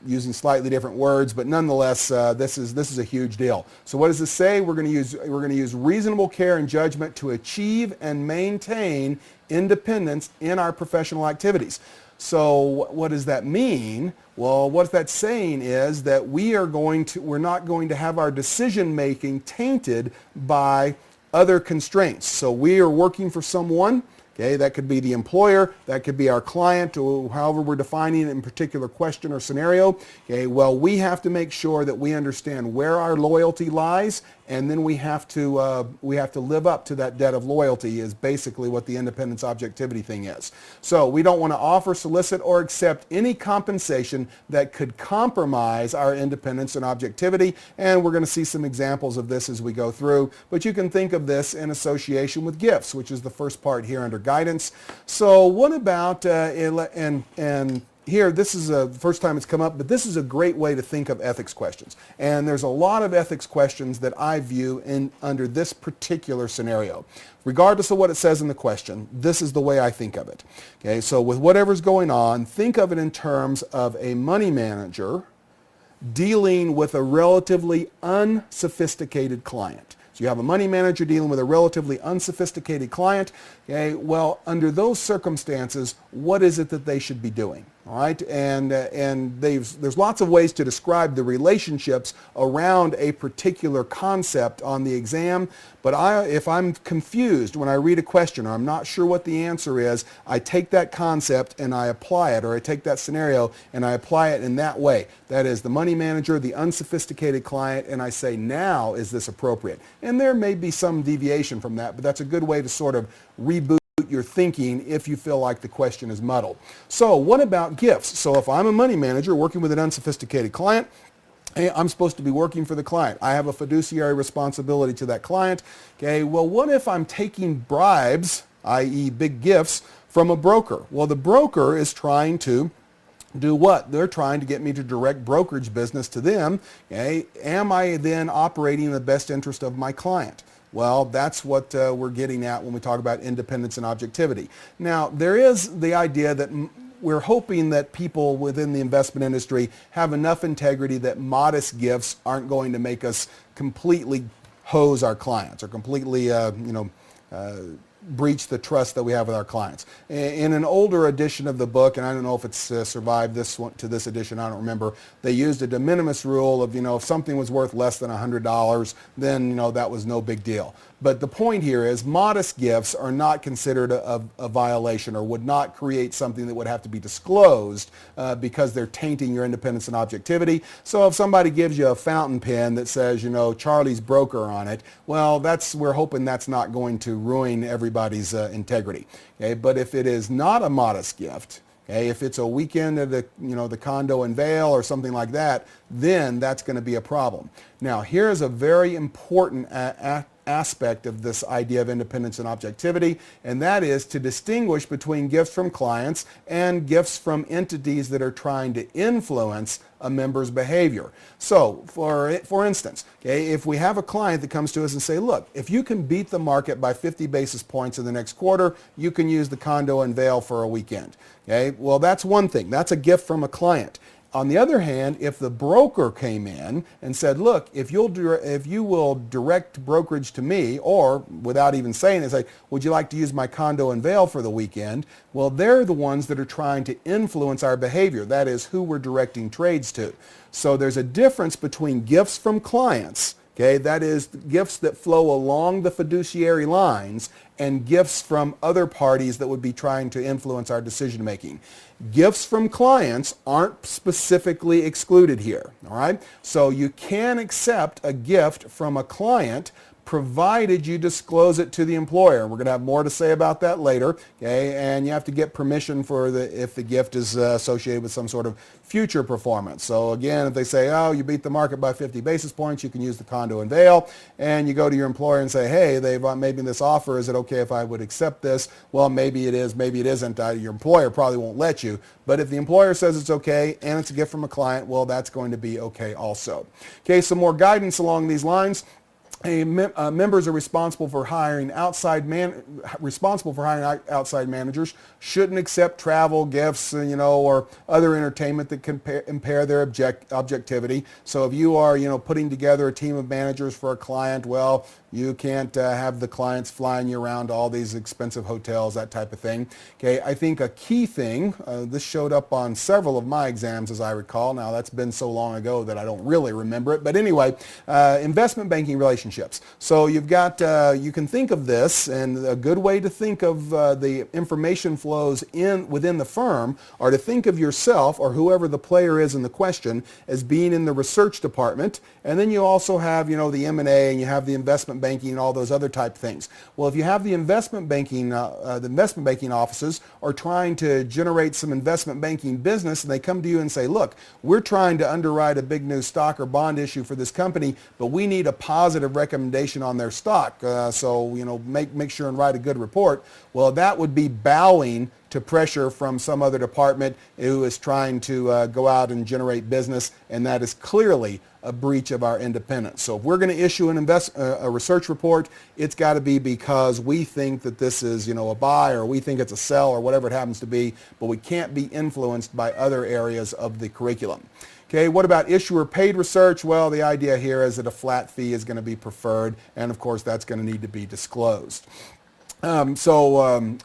using slightly different words. But nonetheless, this is a huge deal. So what does this say? We're going to use reasonable care and judgment to achieve and maintain independence in our professional activities. So what does that mean? Well, what that's saying is that we're not going to have our decision making tainted by other constraints. So we are working for someone. Okay, that could be the employer, that could be our client, or however we're defining it in a particular question or scenario. Okay, well, we have to make sure that we understand where our loyalty lies, and then we have to live up to that debt of loyalty is basically what the independence objectivity thing is. So we don't want to offer, solicit, or accept any compensation that could compromise our independence and objectivity, and we're going to see some examples of this as we go through. But you can think of this in association with gifts, which is the first part here under guidance. So what about, and here, this is the first time it's come up, but this is a great way to think of ethics questions. And there's a lot of ethics questions that I view under this particular scenario. Regardless of what it says in the question, this is the way I think of it. Okay, so with whatever's going on, think of it in terms of a money manager dealing with a relatively unsophisticated client. So you have a money manager dealing with a relatively unsophisticated client. Okay, well, under those circumstances, what is it that they should be doing? All right, and there's lots of ways to describe the relationships around a particular concept on the exam, but if I'm confused when I read a question or I'm not sure what the answer is, I take that concept and I apply it, or I take that scenario and I apply it in that way. That is the money manager, the unsophisticated client, and I say, now is this appropriate? And there may be some deviation from that, but that's a good way to sort of reboot your thinking if you feel like the question is muddled. So what about gifts? So if I'm a money manager working with an unsophisticated client, hey, I'm supposed to be working for the client. I have a fiduciary responsibility to that client. Okay, well, what if I'm taking bribes, i.e. big gifts, from a broker? Well, the broker is trying to do what? They're trying to get me to direct brokerage business to them. Okay, am I then operating in the best interest of my client? Well, that's what we're getting at when we talk about independence and objectivity. Now, there is the idea that we're hoping that people within the investment industry have enough integrity that modest gifts aren't going to make us completely hose our clients or completely, breach the trust that we have with our clients. In an older edition of the book, and I don't know if it's survived to this edition, I don't remember, they used a de minimis rule of, if something was worth less than $100, then, that was no big deal. But the point here is modest gifts are not considered a violation or would not create something that would have to be disclosed because they're tainting your independence and objectivity. So if somebody gives you a fountain pen that says, Charlie's Broker on it, well, we're hoping that's not going to ruin everybody's integrity. Okay? But if it is not a modest gift, okay, if it's a weekend at the condo in Vail or something like that, then that's going to be a problem. Now, here's a very important aspect of this idea of independence and objectivity, and that is to distinguish between gifts from clients and gifts from entities that are trying to influence a member's behavior. So, for instance, okay, if we have a client that comes to us and say, look, if you can beat the market by 50 basis points in the next quarter, you can use the condo and Vail for a weekend. Okay, well, that's one thing. That's a gift from a client. On the other hand, if the broker came in and said, look, if you will direct brokerage to me, or without even saying it, say, would you like to use my condo and Vail for the weekend? Well, they're the ones that are trying to influence our behavior. That is who we're directing trades to. So there's a difference between gifts from clients, okay, that is gifts that flow along the fiduciary lines, and gifts from other parties that would be trying to influence our decision making. Gifts from clients aren't specifically excluded here, all right? So you can accept a gift from a client provided you disclose it to the employer. We're going to have more to say about that later, okay? And you have to get permission for if the gift is associated with some sort of future performance. So again, if they say, oh, you beat the market by 50 basis points, you can use the condo and Vail, and you go to your employer and say, hey, they've made me this offer. Is it okay if I would accept this? Well, maybe it is, maybe it isn't. Your employer probably won't let you. But if the employer says it's okay and it's a gift from a client, well, that's going to be okay also. Okay, some more guidance along these lines. Members are responsible for hiring outside managers. Shouldn't accept travel, gifts, or other entertainment that can impair their objectivity. So if you are, putting together a team of managers for a client, well, you can't have the clients flying you around to all these expensive hotels, that type of thing. Okay, I think a key thing, this showed up on several of my exams as I recall. Now that's been so long ago that I don't really remember it. But anyway, investment banking relationships. So you've got, you can think of this, and a good way to think of the information flows within the firm are to think of yourself or whoever the player is in the question as being in the research department. And then you also have, the M&A, and you have the investment banking and all those other type things. Well, if you have the investment banking offices are trying to generate some investment banking business, and they come to you and say, look, we're trying to underwrite a big new stock or bond issue for this company, but we need a positive recommendation on their stock. So, make sure and write a good report. Well, that would be bowing to pressure from some other department who is trying to go out and generate business, and that is clearly a breach of our independence. So if we're going to issue a research report, it's got to be because we think that this is, a buy, or we think it's a sell, or whatever it happens to be, but we can't be influenced by other areas of the curriculum. Okay, what about issuer paid research? Well, the idea here is that a flat fee is going to be preferred, and of course that's going to need to be disclosed. All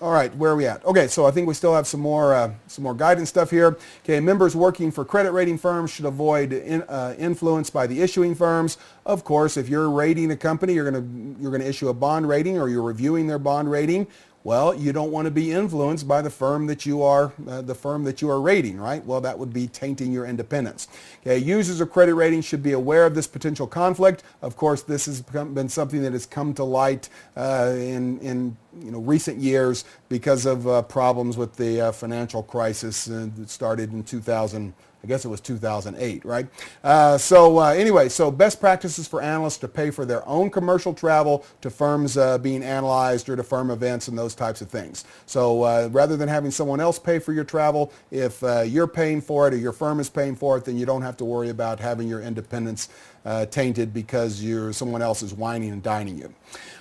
right, where are we at? Okay, so I think we still have some more guidance stuff here. Okay, members working for credit rating firms should avoid influence by the issuing firms. Of course, if you're rating a company, you're going to issue a bond rating, or you're reviewing their bond rating. Well, you don't want to be influenced by the firm that you are rating, right? Well, that would be tainting your independence. Okay, users of credit ratings should be aware of this potential conflict. Of course, this has been something that has come to light in recent years because of problems with the financial crisis that started in 2000. I guess it was 2008, right? Anyway, so best practices for analysts to pay for their own commercial travel to firms being analyzed, or to firm events and those types of things. So rather than having someone else pay for your travel, if you're paying for it or your firm is paying for it, then you don't have to worry about having your independence tainted because someone else is whining and dining you.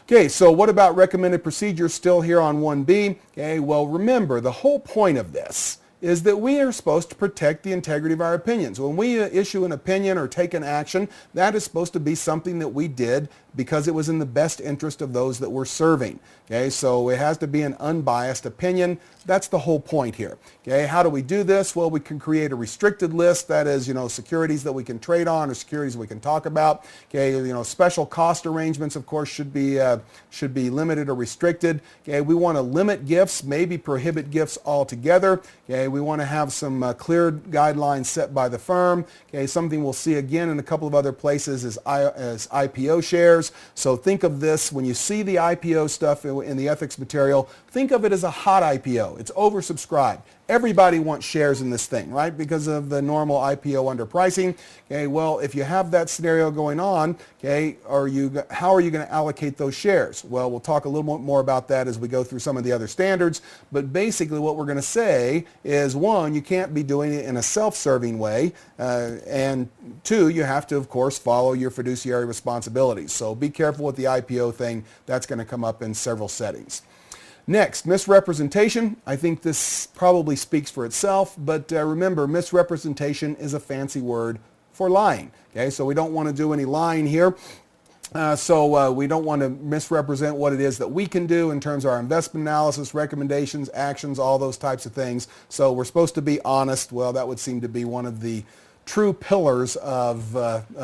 Okay, so what about recommended procedures still here on 1B? Okay, well, remember, the whole point of this is that we are supposed to protect the integrity of our opinions. When we issue an opinion or take an action, that is supposed to be something that we did because it was in the best interest of those that we're serving. Okay, so it has to be an unbiased opinion. That's the whole point here. Okay, how do we do this? Well, we can create a restricted list. That is, securities that we can trade on, or securities we can talk about. Okay, special cost arrangements, of course, should be limited or restricted. Okay, we want to limit gifts, maybe prohibit gifts altogether. Okay, we want to have some clear guidelines set by the firm. Okay, something we'll see again in a couple of other places is IPO shares. So think of this, when you see the IPO stuff in the ethics material, think of it as a hot IPO. It's oversubscribed. everybody wants shares in this thing, right? Because of the normal IPO underpricing. Okay, well, if you have that scenario going on, okay, how are you going to allocate those shares? Well, we'll talk a little bit more about that as we go through some of the other standards. But basically what we're going to say is, one, you can't be doing it in a self-serving way. And two, you have to, of course, follow your fiduciary responsibilities. So be careful with the IPO thing. That's going to come up in several settings. Next, misrepresentation. I think this probably speaks for itself, but remember, misrepresentation is a fancy word for lying. Okay, so we don't want to do any lying here. We don't want to misrepresent what it is that we can do in terms of our investment analysis, recommendations, actions, all those types of things. So we're supposed to be honest. Well, that would seem to be one of the true pillars of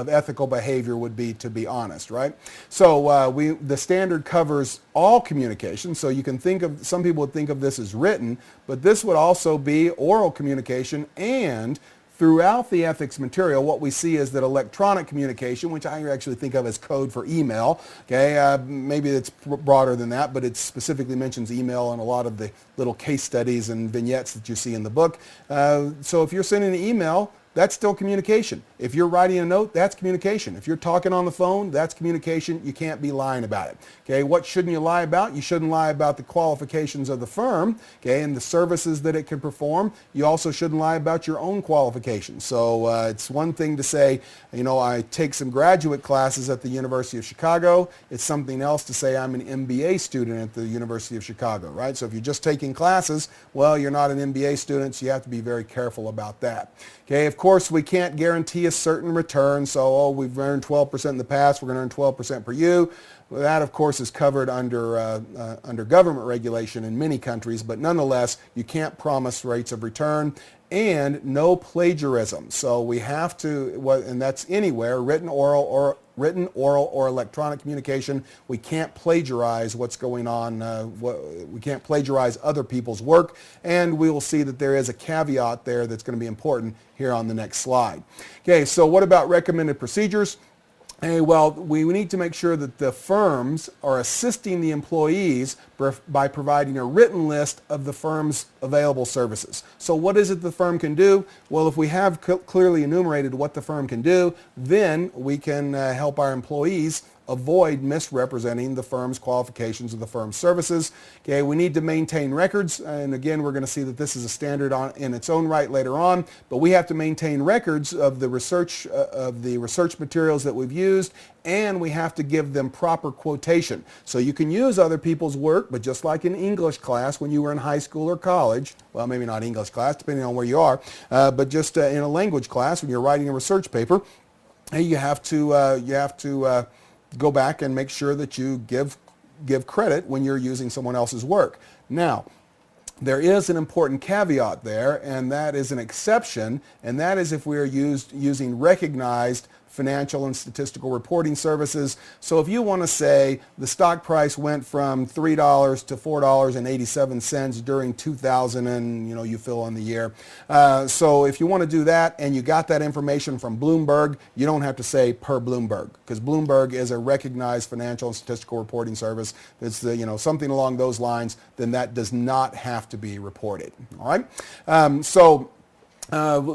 ethical behavior, would be to be honest, right? So the standard covers all communication. So you can think of, some people would think of this as written, but this would also be oral communication. And throughout the ethics material, what we see is that electronic communication, which I actually think of as code for email, okay, maybe it's broader than that, but it specifically mentions email in a lot of the little case studies and vignettes that you see in the book. So if you're sending an email, that's still communication. If you're writing a note, that's communication. If you're talking on the phone, that's communication. You can't be lying about it. Okay, what shouldn't you lie about? You shouldn't lie about the qualifications of the firm, okay, and the services that it can perform. You also shouldn't lie about your own qualifications. So it's one thing to say, you know, I take some graduate classes at the University of Chicago. It's something else to say I'm an MBA student at the University of Chicago, right? So if you're just taking classes, well, you're not an MBA student, so you have to be very careful about that. Okay, of course, we can't guarantee a certain return. So, we've earned 12% in the past, we're going to earn 12% per you. Well, that, of course, is covered under government regulation in many countries, but nonetheless, you can't promise rates of return. And no plagiarism. So we have to, and that's anywhere, written, oral, or electronic communication. We can't plagiarize what's going on. We can't plagiarize other people's work. And we will see that there is a caveat there that's going to be important here on the next slide. Okay, so what about recommended procedures? Well, we need to make sure that the firms are assisting the employees by providing a written list of the firm's available services. So what is it the firm can do? Well, if we have clearly enumerated what the firm can do, then we can help our employees avoid misrepresenting the firm's qualifications of the firm's services. Okay, we need to maintain records, and again, we're going to see that this is a standard in its own right later on, but we have to maintain records of the research materials that we've used, and we have to give them proper quotation. So you can use other people's work, but just like in English class when you were in high school or college, well, maybe not English class, depending on where you are, but just in a language class when you're writing a research paper, you have to go back and make sure that you give credit when you're using someone else's work. Now, there is an important caveat there, and that is an exception, and that is if we are using recognized financial and statistical reporting services. So if you want to say the stock price went from $3 to $4.87 during 2000 and you fill in the year. So if you want to do that and you got that information from Bloomberg, you don't have to say per Bloomberg, because Bloomberg is a recognized financial and statistical reporting service. It's something along those lines, then that does not have to be reported. All right.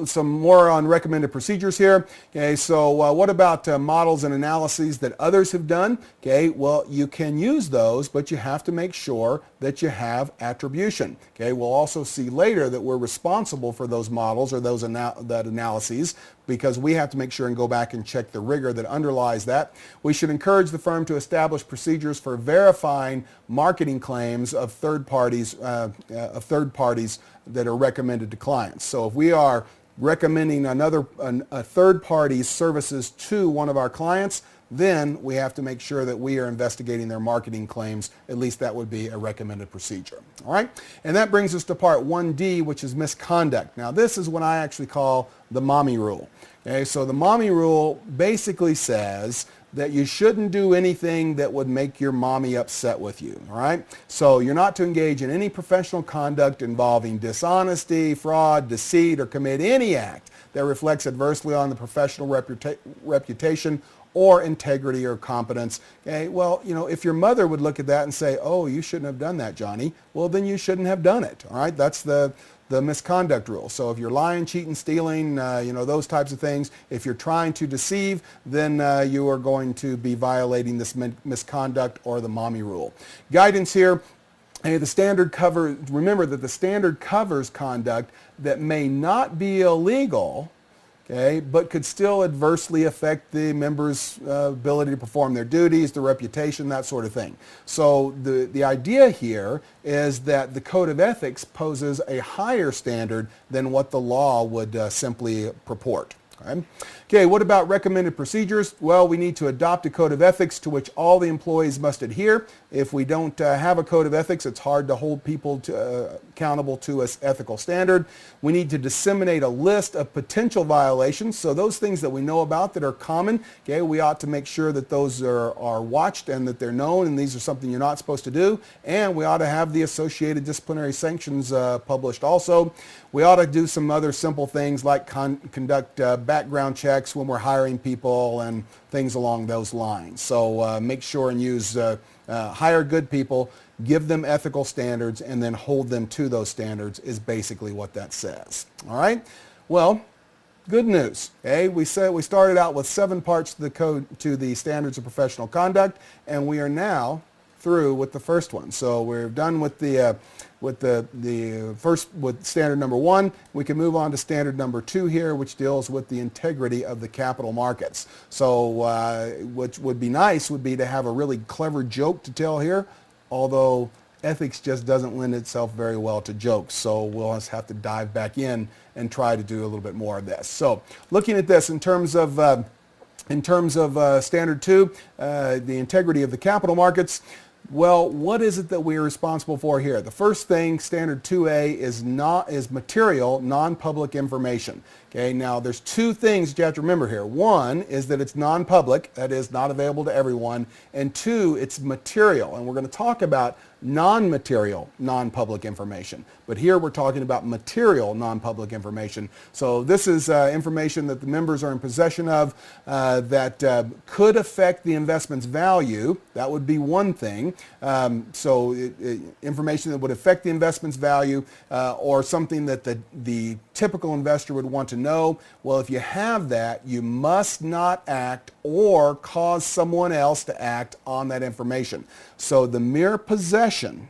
Some more on recommended procedures here. Okay, so what about models and analyses that others have done? Okay, well, you can use those, but you have to make sure that you have attribution. Okay, we'll also see later that we're responsible for those models or those that analyses, because we have to make sure and go back and check the rigor that underlies that. We should encourage the firm to establish procedures for verifying marketing claims of third parties that are recommended to clients. So if we are recommending a third party's services to one of our clients, then we have to make sure that we are investigating their marketing claims. At least that would be a recommended procedure. All right? And that brings us to part 1D, which is misconduct. Now, this is what I actually call the mommy rule. Okay, so the mommy rule basically says that you shouldn't do anything that would make your mommy upset with you, all right? So you're not to engage in any professional conduct involving dishonesty, fraud, deceit, or commit any act that reflects adversely on the professional reputation or integrity or competence. Okay, well, if your mother would look at that and say, oh, you shouldn't have done that, Johnny, well, then you shouldn't have done it, all right? That's the the misconduct rule. So if you're lying, cheating, stealing, those types of things, if you're trying to deceive, then you are going to be violating this misconduct or the mommy rule. Guidance here. Hey, remember that the standard covers conduct that may not be illegal, okay, but could still adversely affect the members' ability to perform their duties, their reputation, that sort of thing. So the idea here is that the Code of Ethics poses a higher standard than what the law would simply purport. Okay, what about recommended procedures? Well, we need to adopt a code of ethics to which all the employees must adhere. If we don't have a code of ethics, it's hard to hold people accountable to an ethical standard. We need to disseminate a list of potential violations. So those things that we know about that are common, okay, we ought to make sure that those are watched and that they're known, and these are something you're not supposed to do. And we ought to have the associated disciplinary sanctions published also. We ought to do some other simple things like conduct background checks when we're hiring people and things along those lines. So make sure and hire good people, give them ethical standards, and then hold them to those standards is basically what that says. All right? Well, good news. Okay? We started out with 7 parts to the code, to the standards of professional conduct, and we are now through with the first one. So we're done with the standard number 1. We can move on to standard number 2 here, which deals with the integrity of the capital markets. So what would be nice would be to have a really clever joke to tell here, although ethics just doesn't lend itself very well to jokes. So we'll just have to dive back in and try to do a little bit more of this. So looking at this in terms of standard 2, the integrity of the capital markets. Well, what is it that we are responsible for here? The first thing, standard 2A, is material, non-public information. Okay, now there's 2 things that you have to remember here. 1 is that it's non-public, that is not available to everyone, and 2, it's material. And we're going to talk about non-material, non-public information. But here we're talking about material, non-public information. So this is information that the members are in possession of that could affect the investment's value. That would be one thing. Information that would affect the investment's value or something that the typical investor would want to know. Well, if you have that, you must not act or cause someone else to act on that information. So the mere possession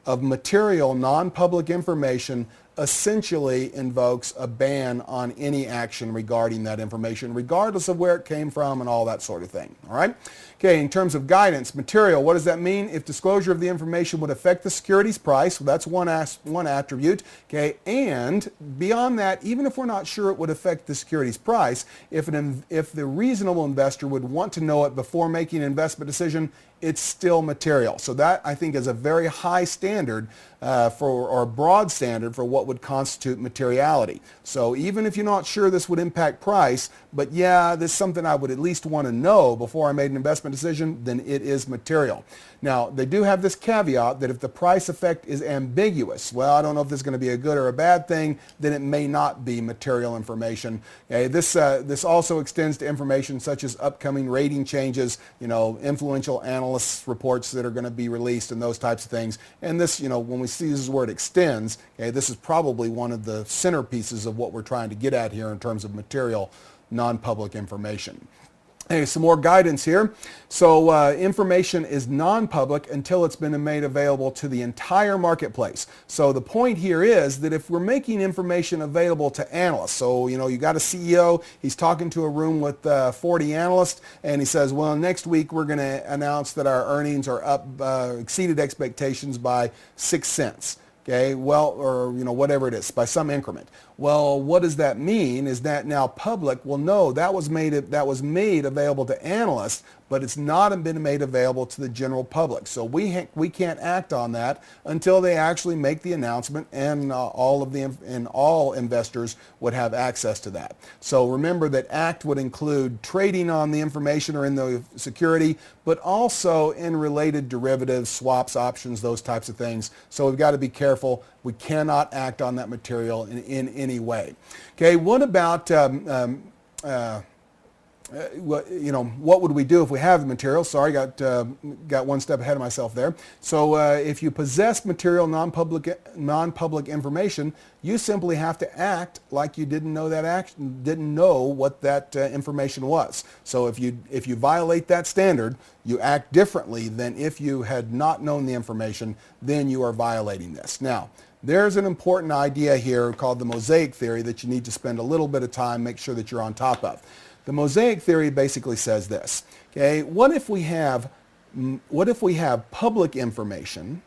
of material non-public information essentially invokes a ban on any action regarding that information, regardless of where it came from and all that sort of thing. All right? Okay, in terms of guidance, material, what does that mean? If disclosure of the information would affect the security's price, well, that's one attribute. Okay, and beyond that, even if we're not sure it would affect the security's price, if the reasonable investor would want to know it before making an investment decision, it's still material. So that, I think, is a very high standard or a broad standard for what would constitute materiality. So even if you're not sure this would impact price, but yeah, this is something I would at least want to know before I made an investment decision, then it is material. Now, they do have this caveat that if the price effect is ambiguous, well, I don't know if this is going to be a good or a bad thing, then it may not be material information. Okay, this also extends to information such as upcoming rating changes, influential analysts' reports that are going to be released and those types of things. And this, when we see this word extends, okay, this is probably one of the centerpieces of what we're trying to get at here in terms of material non-public information. Hey, some more guidance here. So information is non-public until it's been made available to the entire marketplace. So the point here is that if we're making information available to analysts, so you got a CEO, he's talking to a room with 40 analysts, and he says, well, next week we're going to announce that our earnings are up, exceeded expectations by 6 cents. Okay, well, or whatever it is, by some increment. Well, what does that mean? Is that now public? Well, no, that was made available to analysts, but it's not been made available to the general public. So we can't act on that until they actually make the announcement, and all investors would have access to that. So remember that act would include trading on the information or in the security, but also in related derivatives, swaps, options, those types of things. So we've got to be careful. We cannot act on that material in any way. Okay, what about what would we do if we have the material? Sorry, got one step ahead of myself there. So if you possess material non-public information, you simply have to act like you didn't know what that information was. So if you violate that standard, you act differently than if you had not known the information, then you are violating this. Now, there's an important idea here called the mosaic theory that you need to spend a little bit of time, make sure that you're on top of. The mosaic theory basically says this, okay, what if we have public information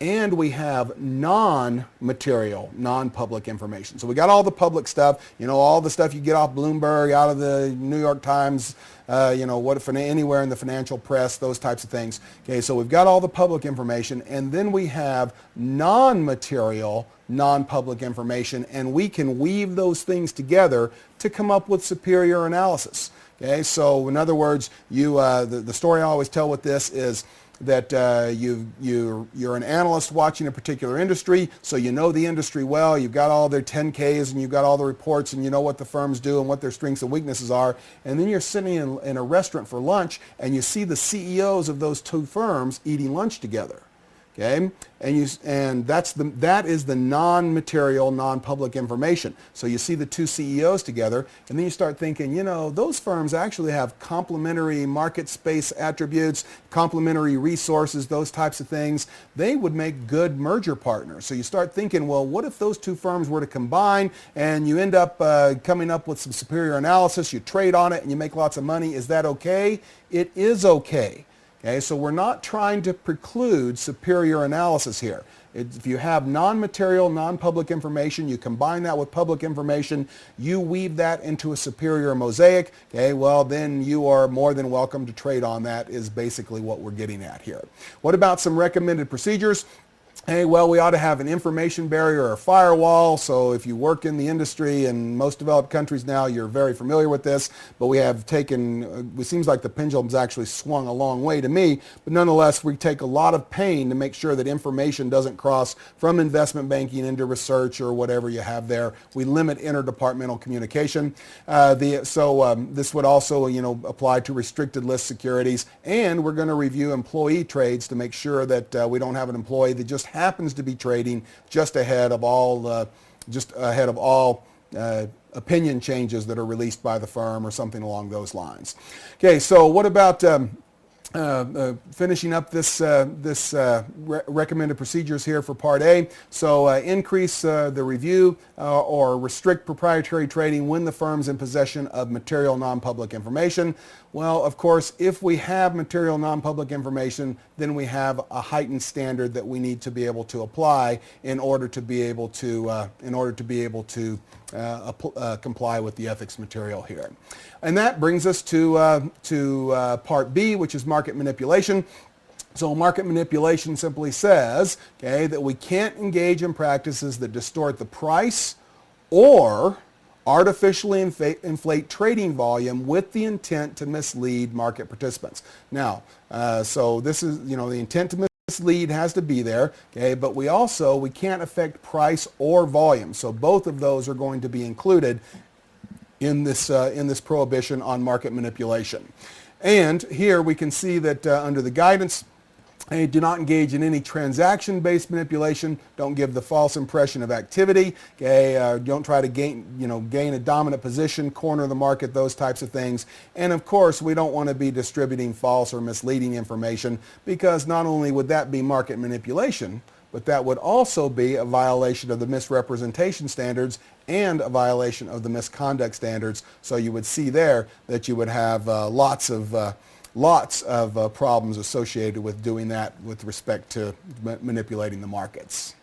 and we have non-material, non-public information? So we got all the public stuff, all the stuff you get off Bloomberg, out of the New York Times, anywhere in the financial press, those types of things. Okay, so we've got all the public information, and then we have non-material, non-public information, and we can weave those things together to come up with superior analysis. Okay, so in other words, the story I always tell with this is that you're an analyst watching a particular industry, so you know the industry well, you've got all their 10Ks and you've got all the reports and you know what the firms do and what their strengths and weaknesses are, and then you're sitting in a restaurant for lunch and you see the CEOs of those two firms eating lunch together. Okay, and that is the non-material, non-public information. So you see the two CEOs together, and then you start thinking, those firms actually have complementary market space attributes, complementary resources, those types of things. They would make good merger partners. So you start thinking, well, what if those two firms were to combine, and you end up coming up with some superior analysis, you trade on it, and you make lots of money? Is that okay? It is okay. Okay, so we're not trying to preclude superior analysis here. If you have non-material, non-public information, you combine that with public information, you weave that into a superior mosaic, okay, well then you are more than welcome to trade on that, is basically what we're getting at here. What about some recommended procedures? Hey, well, we ought to have an information barrier or firewall. So if you work in the industry, in most developed countries now, you're very familiar with this, but we have taken, it seems like the pendulum's actually swung a long way to me, but nonetheless, we take a lot of pain to make sure that information doesn't cross from investment banking into research or whatever you have there. We limit interdepartmental communication. This would also, apply to restricted list securities, and we're going to review employee trades to make sure that we don't have an employee that just happens to be trading just ahead of all opinion changes that are released by the firm or something along those lines. Okay, so what about finishing up this recommended procedures here for Part A? So increase the review or restrict proprietary trading when the firm's in possession of material non-public information. Well, of course, if we have material non-public information, then we have a heightened standard that we need to be able to apply in order to be able to comply with the ethics material here. And that brings us to Part B, which is market manipulation. So market manipulation simply says, okay, that we can't engage in practices that distort the price or artificially inflate trading volume with the intent to mislead market participants. Now, so this is, the intent to mislead has to be there, okay, but we can't affect price or volume. So both of those are going to be included in this prohibition on market manipulation. And here we can see that under the guidance, do not engage in any transaction-based manipulation. Don't give the false impression of activity. Okay, don't try to gain a dominant position, corner the market, those types of things. And of course, we don't want to be distributing false or misleading information, because not only would that be market manipulation, but that would also be a violation of the misrepresentation standards and a violation of the misconduct standards. So you would see there that you would have lots of problems associated with doing that with respect to manipulating the markets.